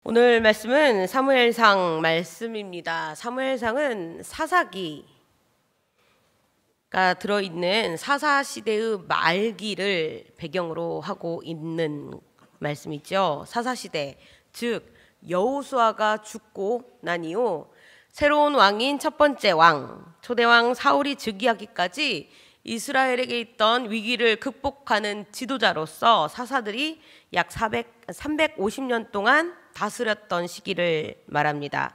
오늘 말씀은 사무엘상 말씀입니다. 사무엘상은 사사기가 들어있는 사사시대의 말기를 배경으로 하고 있는 말씀이죠. 사사시대, 즉 여호수아가 죽고 난 이후 새로운 왕인 첫 번째 왕, 초대왕 사울이 즉위하기까지 이스라엘에게 있던 위기를 극복하는 지도자로서 사사들이 약 350년 동안 다스렸던 시기를 말합니다.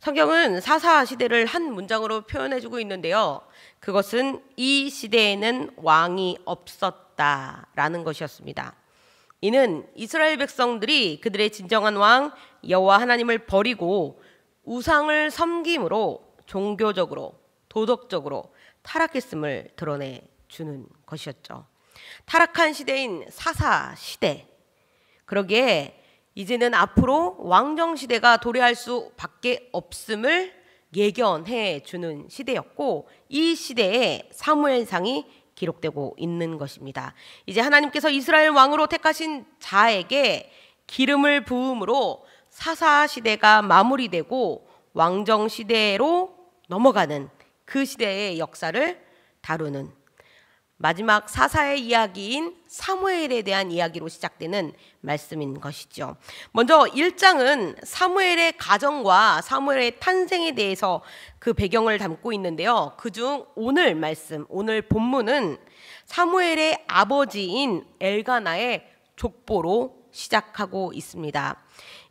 성경은 사사 시대를 한 문장으로 표현해주고 있는데요. 그것은 이 시대에는 왕이 없었다라는 것이었습니다. 이는 이스라엘 백성들이 그들의 진정한 왕 여호와 하나님을 버리고 우상을 섬김으로 종교적으로 도덕적으로 타락했음을 드러내주는 것이었죠. 타락한 시대인 사사 시대, 그러기에 이제는 앞으로 왕정 시대가 도래할 수밖에 없음을 예견해 주는 시대였고, 이 시대에 사무엘상이 기록되고 있는 것입니다. 이제 하나님께서 이스라엘 왕으로 택하신 자에게 기름을 부음으로 사사 시대가 마무리되고 왕정 시대로 넘어가는 그 시대의 역사를 다루는 마지막 사사의 이야기인 사무엘에 대한 이야기로 시작되는 말씀인 것이죠. 먼저 1장은 사무엘의 가정과 사무엘의 탄생에 대해서 그 배경을 담고 있는데요. 그중 오늘 말씀, 오늘 본문은 사무엘의 아버지인 엘가나의 족보로 시작하고 있습니다.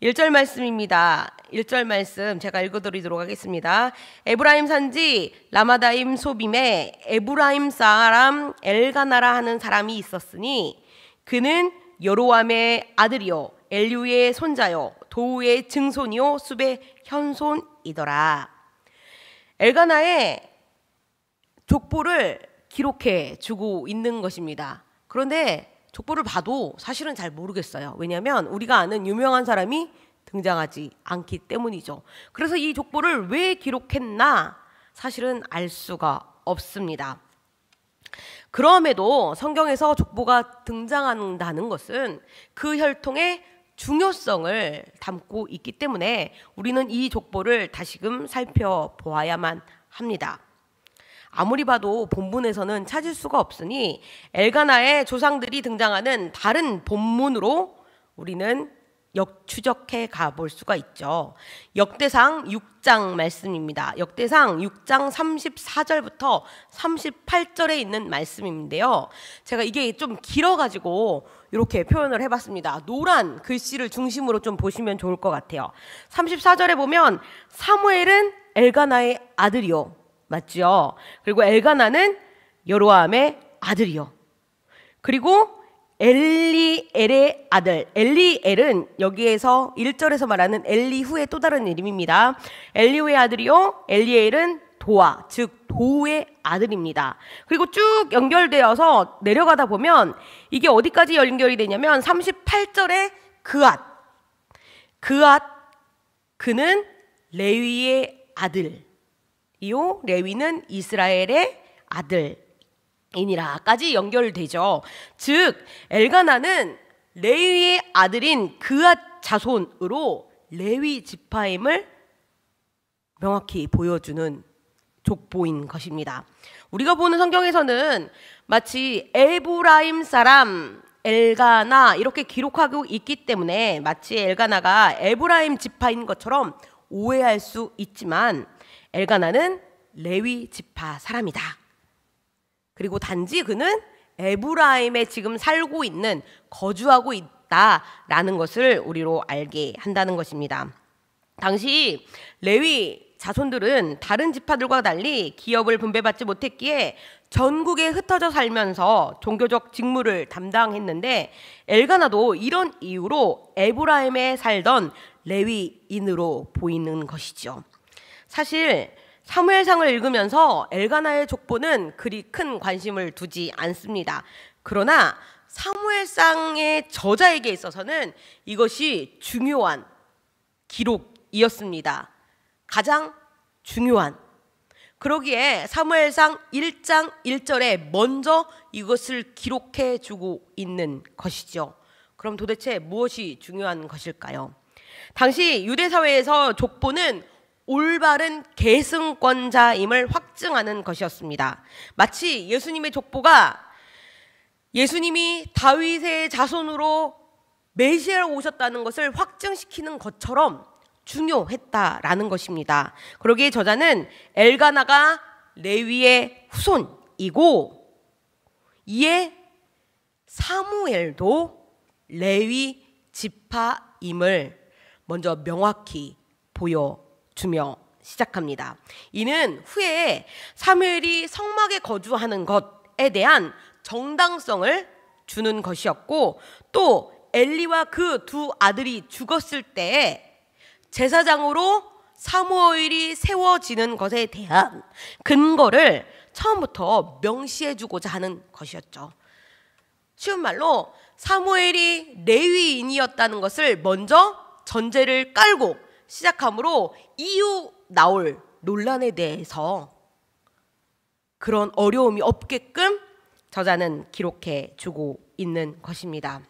1절 말씀입니다. 1절 말씀 제가 읽어드리도록 하겠습니다. 에브라임 산지 라마다임 소빔에 에브라임 사람 엘가나라 하는 사람이 있었으니 그는 여로암의 아들이요 엘류의 손자요 도우의 증손이요 숲의 현손이더라. 엘가나의 족보를 기록해 주고 있는 것입니다. 그런데 족보를 봐도 사실은 잘 모르겠어요. 왜냐하면 우리가 아는 유명한 사람이 등장하지 않기 때문이죠. 그래서 이 족보를 왜 기록했나 사실은 알 수가 없습니다. 그럼에도 성경에서 족보가 등장한다는 것은 그 혈통의 중요성을 담고 있기 때문에 우리는 이 족보를 다시금 살펴보아야만 합니다. 아무리 봐도 본문에서는 찾을 수가 없으니 엘가나의 조상들이 등장하는 다른 본문으로 우리는 역추적해 가볼 수가 있죠. 역대상 6장 말씀입니다. 역대상 6장 34절부터 38절에 있는 말씀인데요. 제가 이게 좀 길어가지고 이렇게 표현을 해봤습니다. 노란 글씨를 중심으로 좀 보시면 좋을 것 같아요. 34절에 보면 사무엘은 엘가나의 아들이요, 맞죠? 그리고 엘가나는 여로암의 아들이요. 그리고 엘리엘의 아들, 엘리엘은 여기에서 1절에서 말하는 엘리후의 또 다른 이름입니다. 엘리후의 아들이요, 엘리엘은 도아, 즉 도우의 아들입니다. 그리고 쭉 연결되어서 내려가다 보면 이게 어디까지 연결이 되냐면 38절에 그앗, 그는 레위의 아들 이요 레위는 이스라엘의 아들이니라까지 연결되죠. 즉 엘가나는 레위의 아들인 그앗 자손으로 레위 지파임을 명확히 보여주는 족보인 것입니다. 우리가 보는 성경에서는 마치 에브라임 사람 엘가나 이렇게 기록하고 있기 때문에 마치 엘가나가 에브라임 지파인 것처럼 오해할 수 있지만 엘가나는 레위 지파 사람이다. 그리고 단지 그는 에브라임에 지금 살고 있는, 거주하고 있다라는 것을 우리로 알게 한다는 것입니다. 당시 레위 자손들은 다른 지파들과 달리 기업을 분배받지 못했기에 전국에 흩어져 살면서 종교적 직무를 담당했는데 엘가나도 이런 이유로 에브라임에 살던 레위인으로 보이는 것이죠. 사실 사무엘상을 읽으면서 엘가나의 족보는 그리 큰 관심을 두지 않습니다. 그러나 사무엘상의 저자에게 있어서는 이것이 중요한 기록이었습니다. 가장 중요한. 그러기에 사무엘상 1장 1절에 먼저 이것을 기록해 주고 있는 것이죠. 그럼 도대체 무엇이 중요한 것일까요? 당시 유대 사회에서 족보는 올바른 계승권자임을 확증하는 것이었습니다. 마치 예수님의 족보가 예수님이 다윗의 자손으로 메시아로 오셨다는 것을 확증시키는 것처럼 중요했다라는 것입니다. 그러기에 저자는 엘가나가 레위의 후손이고 이에 사무엘도 레위 지파임을 먼저 명확히 보여주며 시작합니다. 이는 후에 사무엘이 성막에 거주하는 것에 대한 정당성을 주는 것이었고, 또 엘리와 그 두 아들이 죽었을 때에 제사장으로 사무엘이 세워지는 것에 대한 근거를 처음부터 명시해주고자 하는 것이었죠. 쉬운 말로 사무엘이 레위인이었다는 것을 먼저 전제를 깔고 시작하므로 이후 나올 논란에 대해서 그런 어려움이 없게끔 저자는 기록해 주고 있는 것입니다.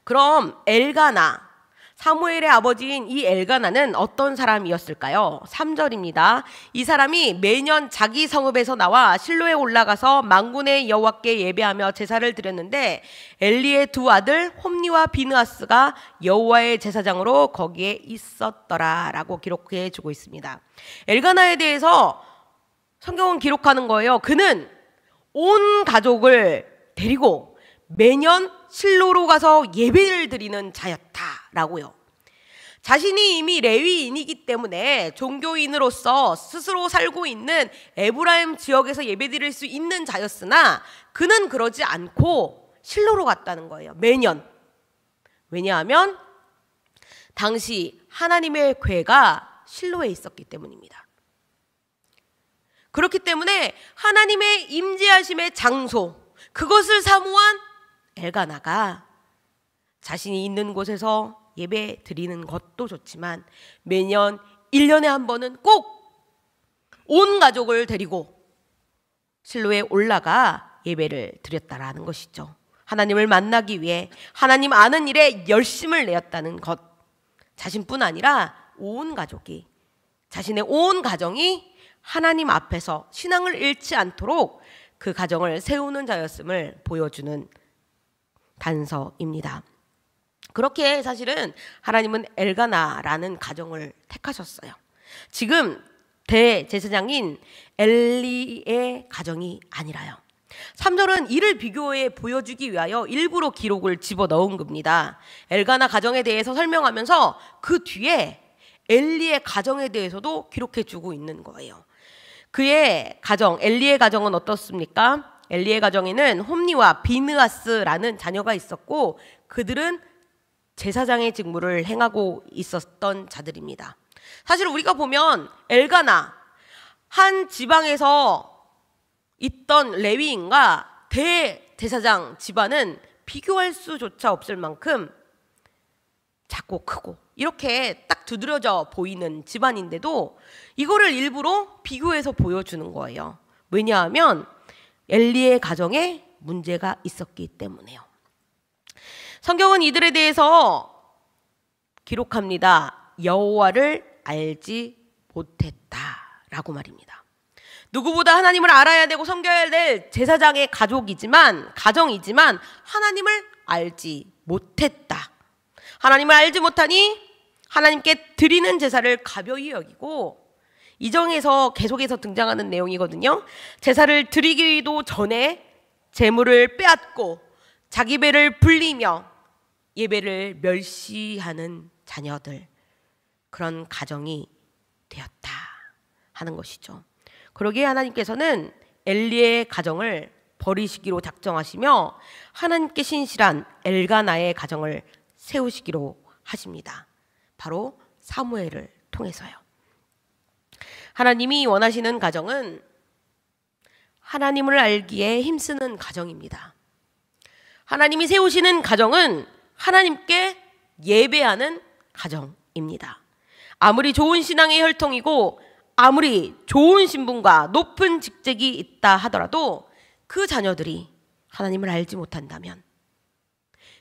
그럼 엘가나, 사무엘의 아버지인 이 엘가나는 어떤 사람이었을까요? 3절입니다. 이 사람이 매년 자기 성읍에서 나와 실로에 올라가서 만군의 여호와께 예배하며 제사를 드렸는데 엘리의 두 아들 홈니와 비느하스가 여호와의 제사장으로 거기에 있었더라 라고 기록해 주고 있습니다. 엘가나에 대해서 성경은 기록하는 거예요. 그는 온 가족을 데리고 매년 실로로 가서 예배를 드리는 자였다라고요. 자신이 이미 레위인이기 때문에 종교인으로서 스스로 살고 있는 에브라임 지역에서 예배드릴 수 있는 자였으나 그는 그러지 않고 실로로 갔다는 거예요. 매년. 왜냐하면 당시 하나님의 궤가 실로에 있었기 때문입니다. 그렇기 때문에 하나님의 임재하심의 장소, 그것을 사모한 엘가나가 자신이 있는 곳에서 예배 드리는 것도 좋지만 매년 1년에 한 번은 꼭 온 가족을 데리고 실로에 올라가 예배를 드렸다라는 것이죠. 하나님을 만나기 위해 하나님 아는 일에 열심을 내었다는 것. 자신뿐 아니라 온 가족이, 자신의 온 가정이 하나님 앞에서 신앙을 잃지 않도록 그 가정을 세우는 자였음을 보여주는 단서입니다. 그렇게 사실은 하나님은 엘가나라는 가정을 택하셨어요. 지금 대제사장인 엘리의 가정이 아니라요. 3절은 이를 비교해 보여주기 위하여 일부러 기록을 집어넣은 겁니다. 엘가나 가정에 대해서 설명하면서 그 뒤에 엘리의 가정에 대해서도 기록해주고 있는 거예요. 그의 가정, 엘리의 가정은 어떻습니까? 엘리의 가정에는 홈니와 비느하스라는 자녀가 있었고 그들은 제사장의 직무를 행하고 있었던 자들입니다. 사실 우리가 보면 엘가나, 한 지방에서 있던 레위인과 대제사장 집안은 비교할 수조차 없을 만큼 작고 크고 이렇게 딱 두드러져 보이는 집안인데도 이거를 일부러 비교해서 보여주는 거예요. 왜냐하면 엘리의 가정에 문제가 있었기 때문에요. 성경은 이들에 대해서 기록합니다. 여호와를 알지 못했다라고 말입니다. 누구보다 하나님을 알아야 되고 섬겨야 될 제사장의 가정이지만 하나님을 알지 못했다. 하나님을 알지 못하니 하나님께 드리는 제사를 가벼이 여기고, 이 장에서 계속해서 등장하는 내용이거든요. 제사를 드리기도 전에 제물을 빼앗고 자기 배를 불리며 예배를 멸시하는 자녀들, 그런 가정이 되었다 하는 것이죠. 그러기에 하나님께서는 엘리의 가정을 버리시기로 작정하시며 하나님께 신실한 엘가나의 가정을 세우시기로 하십니다. 바로 사무엘을 통해서요. 하나님이 원하시는 가정은 하나님을 알기에 힘쓰는 가정입니다. 하나님이 세우시는 가정은 하나님께 예배하는 가정입니다. 아무리 좋은 신앙의 혈통이고 아무리 좋은 신분과 높은 직책이 있다 하더라도 그 자녀들이 하나님을 알지 못한다면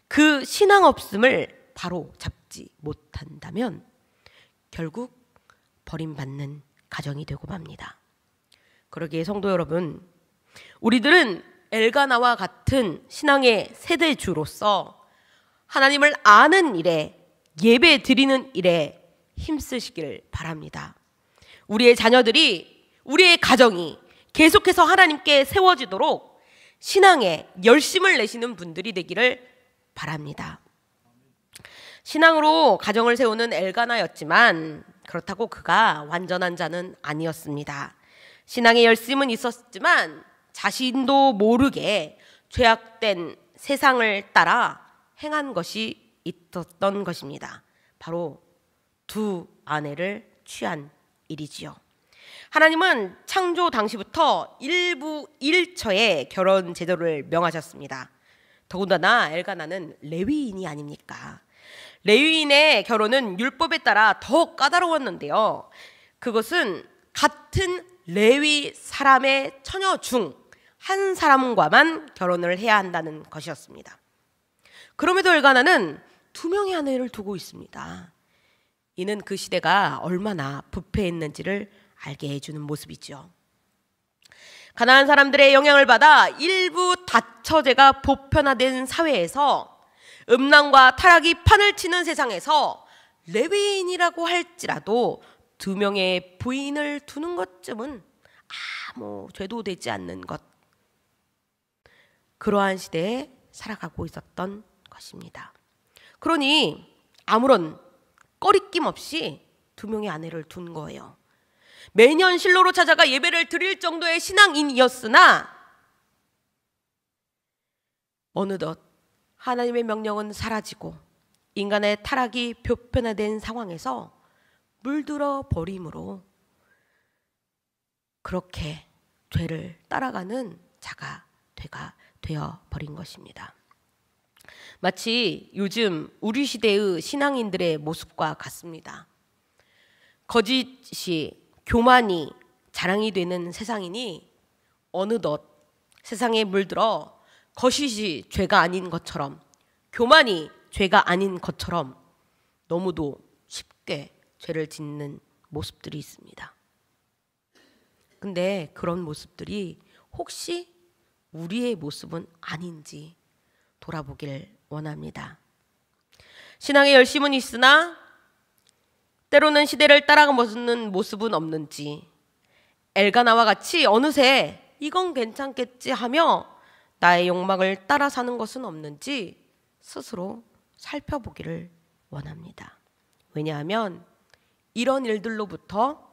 그 신앙 없음을 바로 잡고 받지 못한다면 결국 버림받는 가정이 되고 맙니다. 그러기에 성도 여러분, 우리들은 엘가나와 같은 신앙의 세대주로서 하나님을 아는 일에, 예배 드리는 일에 힘쓰시기를 바랍니다. 우리의 자녀들이, 우리의 가정이 계속해서 하나님께 세워지도록 신앙에 열심을 내시는 분들이 되기를 바랍니다. 신앙으로 가정을 세우는 엘가나였지만 그렇다고 그가 완전한 자는 아니었습니다. 신앙의 열심은 있었지만 자신도 모르게 죄악된 세상을 따라 행한 것이 있었던 것입니다. 바로 두 아내를 취한 일이지요. 하나님은 창조 당시부터 일부 일처의 결혼 제도를 명하셨습니다. 더군다나 엘가나는 레위인이 아닙니까? 레위인의 결혼은 율법에 따라 더 까다로웠는데요. 그것은 같은 레위 사람의 처녀 중 한 사람과만 결혼을 해야 한다는 것이었습니다. 그럼에도 엘가나는 2명의 아내를 두고 있습니다. 이는 그 시대가 얼마나 부패했는지를 알게 해주는 모습이죠. 가나안 사람들의 영향을 받아 일부 다처제가 보편화된 사회에서, 음란과 타락이 판을 치는 세상에서 레위인이라고 할지라도 2명의 부인을 두는 것쯤은 죄도 되지 않는 것, 그러한 시대에 살아가고 있었던 것입니다. 그러니 아무런 꺼리낌 없이 2명의 아내를 둔 거예요. 매년 실로로 찾아가 예배를 드릴 정도의 신앙인이었으나 어느덧 하나님의 명령은 사라지고 인간의 타락이 보편화된 상황에서 물들어 버림으로 그렇게 죄를 따라가는 자가 되어버린 것입니다. 마치 요즘 우리 시대의 신앙인들의 모습과 같습니다. 거짓이, 교만이 자랑이 되는 세상이니 어느덧 세상에 물들어 거짓이 죄가 아닌 것처럼, 교만이 죄가 아닌 것처럼 너무도 쉽게 죄를 짓는 모습들이 있습니다. 근데 그런 모습들이 혹시 우리의 모습은 아닌지 돌아보길 원합니다. 신앙의 열심은 있으나 때로는 시대를 따라가는 모습은 없는지, 엘가나와 같이 어느새 이건 괜찮겠지 하며 나의 욕망을 따라 사는 것은 없는지 스스로 살펴보기를 원합니다. 왜냐하면 이런 일들로부터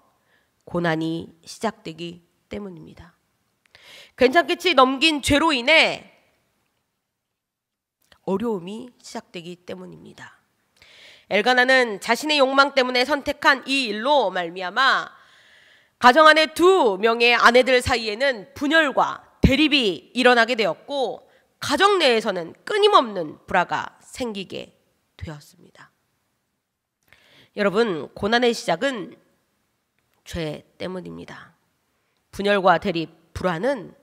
고난이 시작되기 때문입니다. 괜찮겠지 넘긴 죄로 인해 어려움이 시작되기 때문입니다. 엘가나는 자신의 욕망 때문에 선택한 이 일로 말미암아 가정 안에 2명의 아내들 사이에는 분열과 대립이 일어나게 되었고, 가정 내에서는 끊임없는 불화가 생기게 되었습니다. 여러분, 고난의 시작은 죄 때문입니다. 분열과 대립, 불화는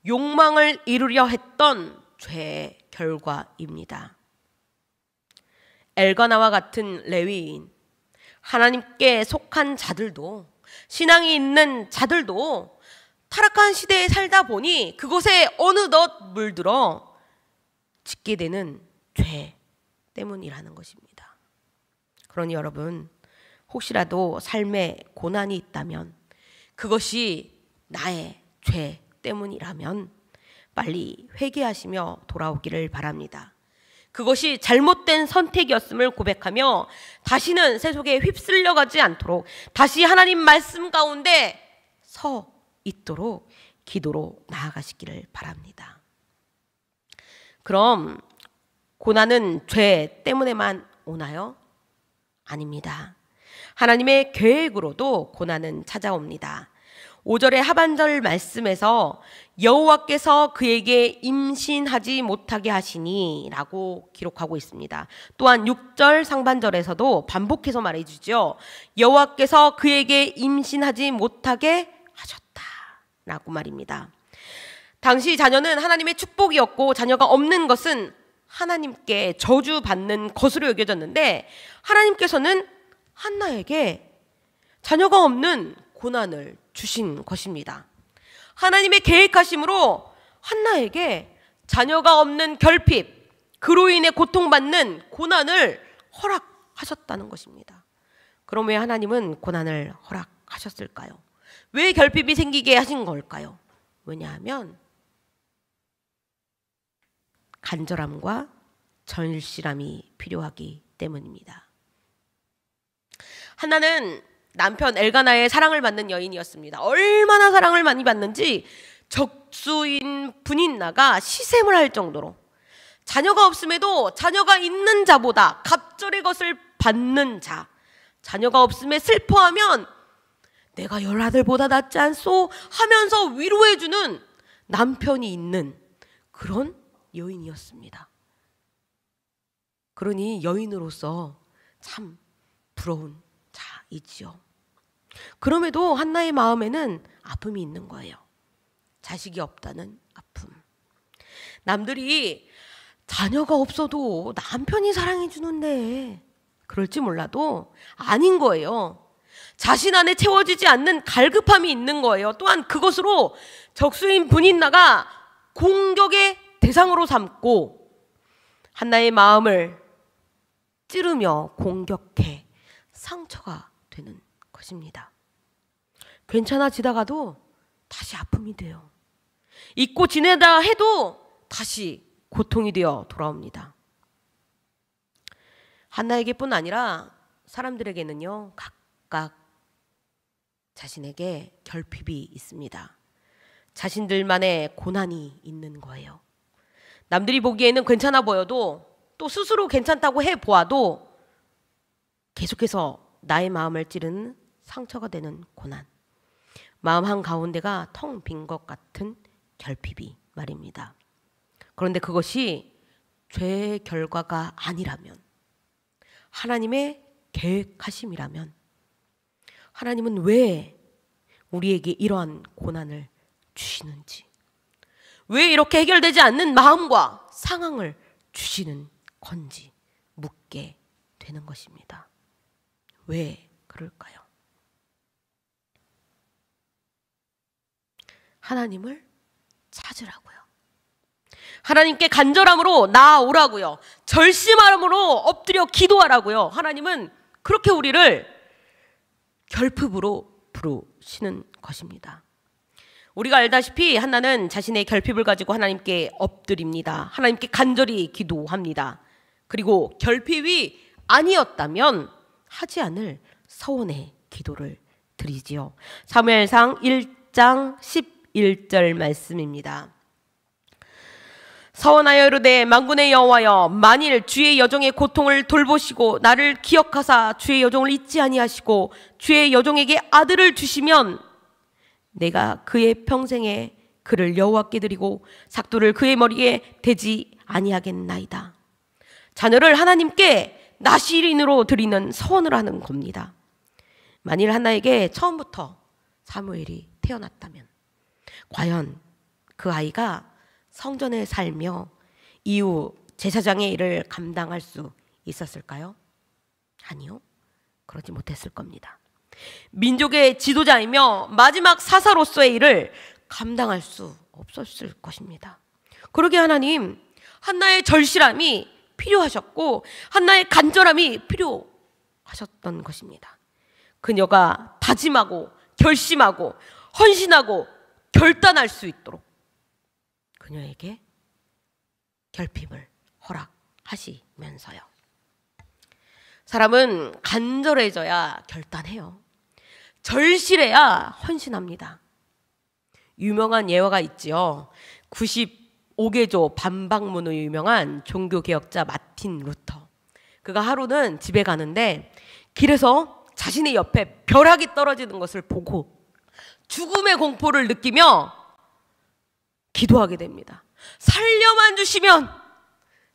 욕망을 이루려 했던 죄의 결과입니다. 엘가나와 같은 레위인, 하나님께 속한 자들도, 신앙이 있는 자들도 타락한 시대에 살다 보니 그곳에 어느덧 물들어 짓게 되는 죄 때문이라는 것입니다. 그러니 여러분, 혹시라도 삶에 고난이 있다면, 그것이 나의 죄 때문이라면 빨리 회개하시며 돌아오기를 바랍니다. 그것이 잘못된 선택이었음을 고백하며 다시는 세속에 휩쓸려가지 않도록 다시 하나님 말씀 가운데 서 있도록 기도로 나아가시기를 바랍니다. 그럼 고난은 죄 때문에만 오나요? 아닙니다. 하나님의 계획으로도 고난은 찾아옵니다. 5절의 하반절 말씀에서 여호와께서 그에게 임신하지 못하게 하시니 라고 기록하고 있습니다. 또한 6절 상반절에서도 반복해서 말해주죠. 여호와께서 그에게 임신하지 못하게 하셨다 라고 말입니다. 당시 자녀는 하나님의 축복이었고 자녀가 없는 것은 하나님께 저주받는 것으로 여겨졌는데, 하나님께서는 한나에게 자녀가 없는 고난을 주신 것입니다. 하나님의 계획하심으로 한나에게 자녀가 없는 결핍, 그로 인해 고통받는 고난을 허락하셨다는 것입니다. 그럼 왜 하나님은 고난을 허락하셨을까요? 왜 결핍이 생기게 하신 걸까요? 왜냐하면 간절함과 절실함이 필요하기 때문입니다. 한나는 남편 엘가나의 사랑을 받는 여인이었습니다. 얼마나 사랑을 많이 받는지 적수인 분인나가 시샘을 할 정도로, 자녀가 없음에도 자녀가 있는 자보다 갑절의 것을 받는 자, 자녀가 없음에 슬퍼하면 내가 열아들보다 낫지 않소 하면서 위로해주는 남편이 있는 그런 여인이었습니다. 그러니 여인으로서 참 부러운 자이지요. 그럼에도 한나의 마음에는 아픔이 있는 거예요. 자식이 없다는 아픔. 남들이 자녀가 없어도 남편이 사랑해 주는데 그럴지 몰라도 아닌 거예요. 자신 안에 채워지지 않는 갈급함이 있는 거예요. 또한 그것으로 적수인 분인나가 공격의 대상으로 삼고 한나의 마음을 찌르며 공격해 상처가 되는 것입니다. 괜찮아지다가도 다시 아픔이 돼요. 잊고 지내다 해도 다시 고통이 되어 돌아옵니다. 한나에게뿐 아니라 사람들에게는요, 각각 자신에게 결핍이 있습니다. 자신들만의 고난이 있는 거예요. 남들이 보기에는 괜찮아 보여도, 또 스스로 괜찮다고 해보아도 계속해서 나의 마음을 찌르는 상처가 되는 고난, 마음 한가운데가 텅 빈 것 같은 결핍이 말입니다. 그런데 그것이 죄의 결과가 아니라면, 하나님의 계획하심이라면, 하나님은 왜 우리에게 이러한 고난을 주시는지, 왜 이렇게 해결되지 않는 마음과 상황을 주시는 건지 묻게 되는 것입니다. 왜 그럴까요? 하나님을 찾으라고요. 하나님께 간절함으로 나아오라고요. 절심함으로 엎드려 기도하라고요. 하나님은 그렇게 우리를 결핍으로 부르시는 것입니다. 우리가 알다시피 한나는 자신의 결핍을 가지고 하나님께 엎드립니다. 하나님께 간절히 기도합니다. 그리고 결핍이 아니었다면 하지 않을 서원의 기도를 드리지요. 사무엘상 1장 11절 말씀입니다. 서원하여 이르되 만군의 여호와여, 만일 주의 여종의 고통을 돌보시고 나를 기억하사 주의 여종을 잊지 아니하시고 주의 여종에게 아들을 주시면 내가 그의 평생에 그를 여호와께 드리고 삭도를 그의 머리에 대지 아니하겠나이다. 자녀를 하나님께 나시린으로 드리는 서원을 하는 겁니다. 만일 한나에게 처음부터 사무엘이 태어났다면 과연 그 아이가 성전에 살며 이후 제사장의 일을 감당할 수 있었을까요? 아니요, 그러지 못했을 겁니다. 민족의 지도자이며 마지막 사사로서의 일을 감당할 수 없었을 것입니다. 그러게 하나님, 한나의 절실함이 필요하셨고 한나의 간절함이 필요하셨던 것입니다. 그녀가 다짐하고 결심하고 헌신하고 결단할 수 있도록 그녀에게 결핍을 허락하시면서요. 사람은 간절해져야 결단해요. 절실해야 헌신합니다. 유명한 예화가 있지요. 95개조 반박문으로 유명한 종교개혁자 마틴 루터. 그가 하루는 집에 가는데 길에서 자신의 옆에 벼락이 떨어지는 것을 보고 죽음의 공포를 느끼며 기도하게 됩니다. 살려만 주시면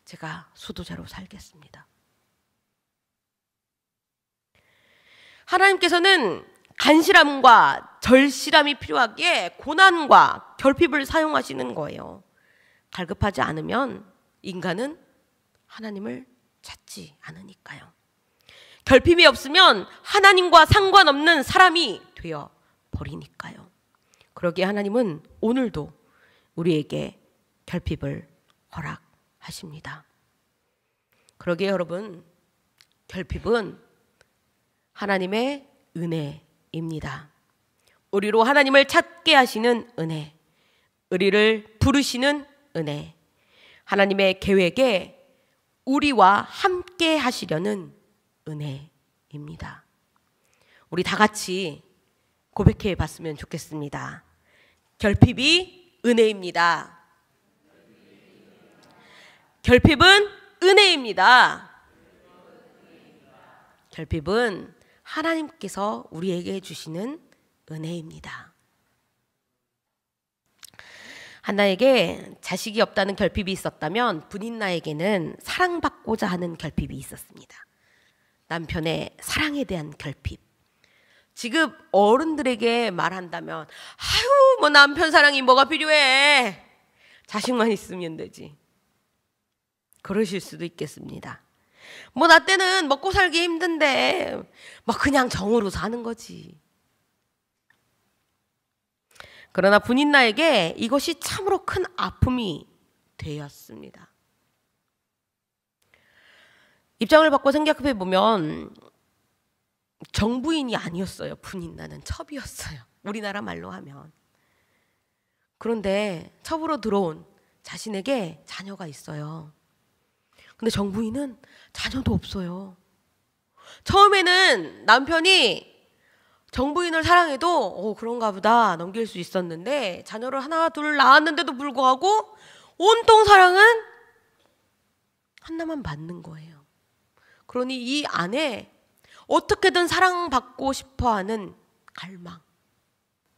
제가 수도자로 살겠습니다. 하나님께서는 간실함과 절실함이 필요하기에 고난과 결핍을 사용하시는 거예요. 갈급하지 않으면 인간은 하나님을 찾지 않으니까요. 결핍이 없으면 하나님과 상관없는 사람이 되어 버리니까요. 그러기에 하나님은 오늘도 우리에게 결핍을 허락하십니다. 그러기에 여러분, 결핍은 하나님의 은혜입니다. 우리로 하나님을 찾게 하시는 은혜, 우리를 부르시는 은혜, 하나님의 계획에 우리와 함께 하시려는 은혜입니다. 우리 다 같이 고백해 봤으면 좋겠습니다. 결핍이 은혜입니다. 결핍은 은혜입니다. 결핍은 하나님께서 우리에게 주시는 은혜입니다. 한나에게 자식이 없다는 결핍이 있었다면 부닌나에게는 사랑받고자 하는 결핍이 있었습니다. 남편의 사랑에 대한 결핍. 지금 어른들에게 말한다면 아유 뭐 남편 사랑이 뭐가 필요해, 자식만 있으면 되지, 그러실 수도 있겠습니다. 뭐 나 때는 먹고 살기 힘든데 뭐 그냥 정으로 사는 거지. 그러나 부닌나에게 이것이 참으로 큰 아픔이 되었습니다. 입장을 바꿔 생각해 보면 정부인이 아니었어요. 부닌나는 첩이었어요. 우리나라 말로 하면. 그런데 첩으로 들어온 자신에게 자녀가 있어요. 근데 정부인은 자녀도 없어요. 처음에는 남편이 정부인을 사랑해도 그런가 보다 넘길 수 있었는데 자녀를 하나 둘 낳았는데도 불구하고 온통 사랑은 한나만 받는 거예요. 그러니 이 안에 어떻게든 사랑받고 싶어하는 갈망,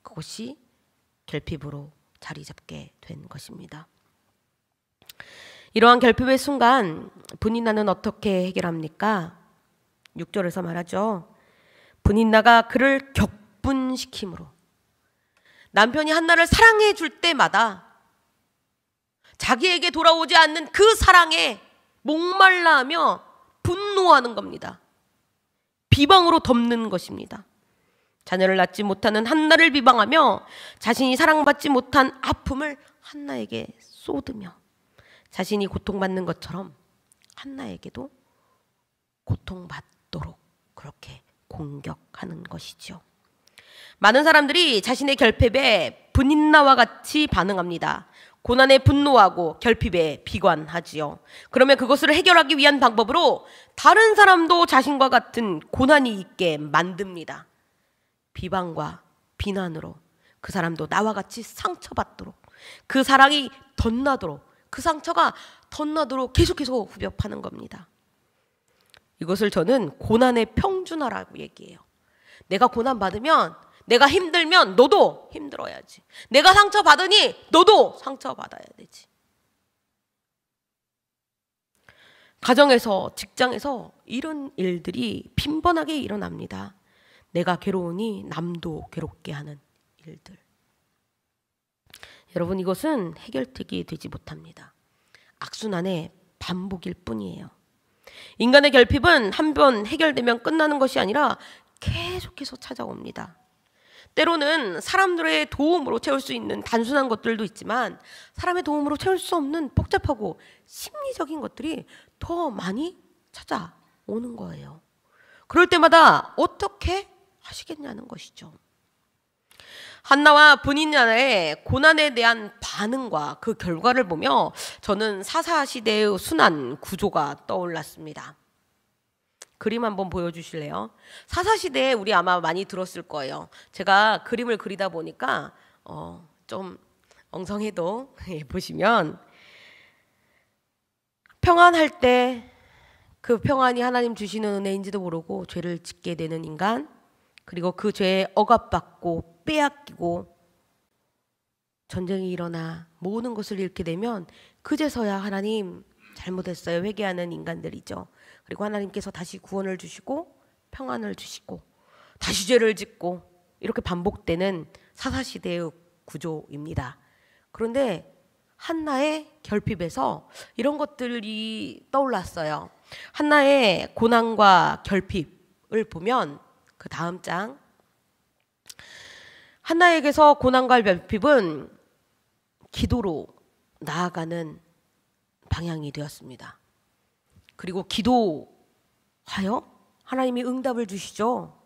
그것이 결핍으로 자리 잡게 된 것입니다. 이러한 결핍의 순간 부닌나는 어떻게 해결합니까? 6절에서 말하죠. 부닌나가 그를 격분시킴으로, 남편이 한나를 사랑해 줄 때마다 자기에게 돌아오지 않는 그 사랑에 목말라하며 분노하는 겁니다. 비방으로 덮는 것입니다. 자녀를 낳지 못하는 한나를 비방하며 자신이 사랑받지 못한 아픔을 한나에게 쏟으며 자신이 고통받는 것처럼 한나에게도 고통받도록 그렇게 공격하는 것이죠. 많은 사람들이 자신의 결핍에 부닌나와 같이 반응합니다. 고난에 분노하고 결핍에 비관하지요. 그러면 그것을 해결하기 위한 방법으로 다른 사람도 자신과 같은 고난이 있게 만듭니다. 비방과 비난으로 그 사람도 나와 같이 상처받도록, 그 사랑이 덧나도록, 그 상처가 덧나도록 계속해서 후벼파는 겁니다. 이것을 저는 고난의 평준화라고 얘기해요. 내가 고난받으면, 내가 힘들면 너도 힘들어야지. 내가 상처받으니 너도 상처받아야 되지. 가정에서, 직장에서 이런 일들이 빈번하게 일어납니다. 내가 괴로우니 남도 괴롭게 하는 일들. 여러분, 이것은 해결책이 되지 못합니다. 악순환의 반복일 뿐이에요. 인간의 결핍은 한 번 해결되면 끝나는 것이 아니라 계속해서 찾아옵니다. 때로는 사람들의 도움으로 채울 수 있는 단순한 것들도 있지만 사람의 도움으로 채울 수 없는 복잡하고 심리적인 것들이 더 많이 찾아오는 거예요. 그럴 때마다 어떻게 하시겠냐는 것이죠. 한나와 부닌나의 고난에 대한 반응과 그 결과를 보며 저는 사사시대의 순환 구조가 떠올랐습니다. 그림 한번 보여주실래요? 사사시대에 우리 아마 많이 들었을 거예요. 제가 그림을 그리다 보니까 좀 엉성해도 보시면 평안할 때 그 평안이 하나님 주시는 은혜인지도 모르고 죄를 짓게 되는 인간, 그리고 그 죄에 억압받고 빼앗기고 전쟁이 일어나 모든 것을 잃게 되면 그제서야 하나님 잘못했어요 회개하는 인간들이죠. 그리고 하나님께서 다시 구원을 주시고 평안을 주시고 다시 죄를 짓고 이렇게 반복되는 사사시대의 구조입니다. 그런데 한나의 결핍에서 이런 것들이 떠올랐어요. 한나의 고난과 결핍을 보면 그 다음 장, 한나에게서 고난과 결핍은 기도로 나아가는 방향이 되었습니다. 그리고 기도하여 하나님이 응답을 주시죠.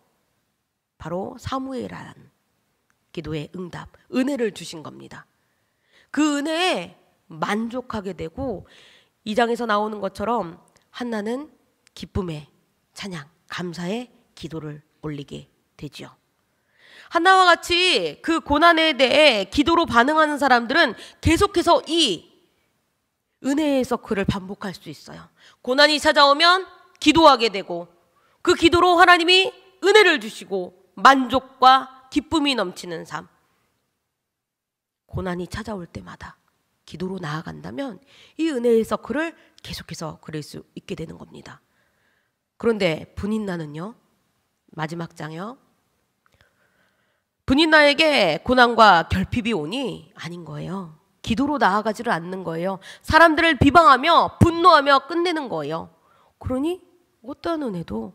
바로 사무엘이라는 기도의 응답, 은혜를 주신 겁니다. 그 은혜에 만족하게 되고 2장에서 나오는 것처럼 한나는 기쁨의 찬양, 감사의 기도를 올리게 되죠. 한나와 같이 그 고난에 대해 기도로 반응하는 사람들은 계속해서 이 은혜의 서클을 반복할 수 있어요. 고난이 찾아오면 기도하게 되고 그 기도로 하나님이 은혜를 주시고 만족과 기쁨이 넘치는 삶. 고난이 찾아올 때마다 기도로 나아간다면 이 은혜의 서클을 계속해서 그릴 수 있게 되는 겁니다. 그런데 분인나는요, 마지막 장이요, 분인나에게 고난과 결핍이 오니 아닌 거예요. 기도로 나아가지를 않는 거예요. 사람들을 비방하며 분노하며 끝내는 거예요. 그러니 어떠한 은혜도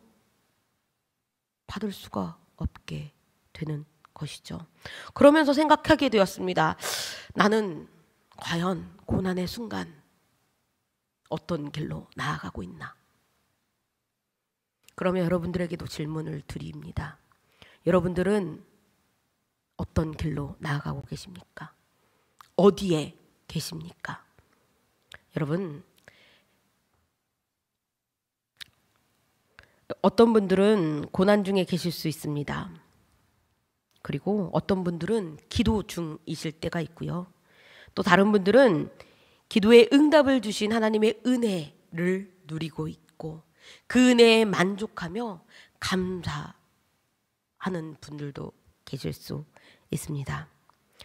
받을 수가 없게 되는 것이죠. 그러면서 생각하게 되었습니다. 나는 과연 고난의 순간 어떤 길로 나아가고 있나? 그러면 여러분들에게도 질문을 드립니다. 여러분들은 어떤 길로 나아가고 계십니까? 어디에 계십니까? 여러분, 어떤 분들은 고난 중에 계실 수 있습니다. 그리고 어떤 분들은 기도 중이실 때가 있고요. 또 다른 분들은 기도에 응답을 주신 하나님의 은혜를 누리고 있고 그 은혜에 만족하며 감사하는 분들도 계실 수 있습니다.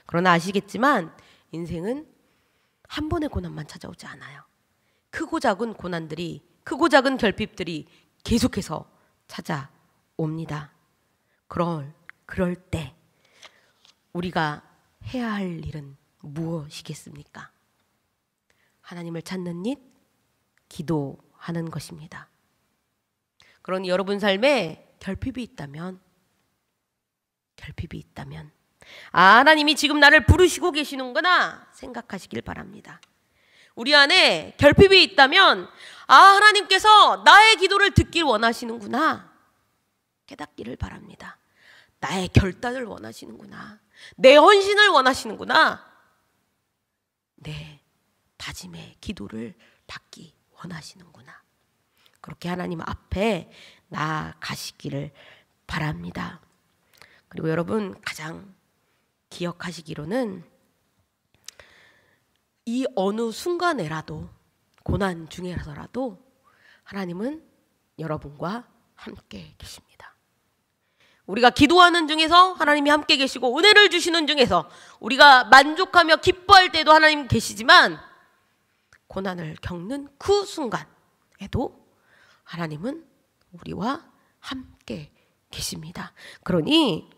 그러나 아시겠지만 인생은 한 번의 고난만 찾아오지 않아요. 크고 작은 고난들이, 크고 작은 결핍들이 계속해서 찾아옵니다. 그럴 때 우리가 해야 할 일은 무엇이겠습니까? 하나님을 찾는 일, 기도하는 것입니다. 그러니 여러분 삶에 결핍이 있다면 하나님이 지금 나를 부르시고 계시는구나 생각하시길 바랍니다. 우리 안에 결핍이 있다면 하나님께서 나의 기도를 듣길 원하시는구나 깨닫기를 바랍니다. 나의 결단을 원하시는구나. 내 헌신을 원하시는구나. 내 다짐의 기도를 받기 원하시는구나. 그렇게 하나님 앞에 나아가시기를 바랍니다. 그리고 여러분 가장 기억하시기로는 이 어느 순간에라도 고난 중에라도 하나님은 여러분과 함께 계십니다. 우리가 기도하는 중에서 하나님이 함께 계시고 은혜를 주시는 중에서 우리가 만족하며 기뻐할 때도 하나님 계시지만 고난을 겪는 그 순간에도 하나님은 우리와 함께 계십니다. 그러니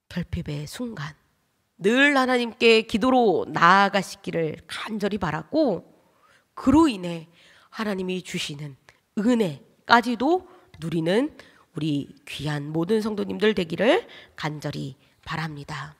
결핍의 순간 늘 하나님께 기도로 나아가시기를 간절히 바라고 그로 인해 하나님이 주시는 은혜까지도 누리는 우리 귀한 모든 성도님들 되기를 간절히 바랍니다.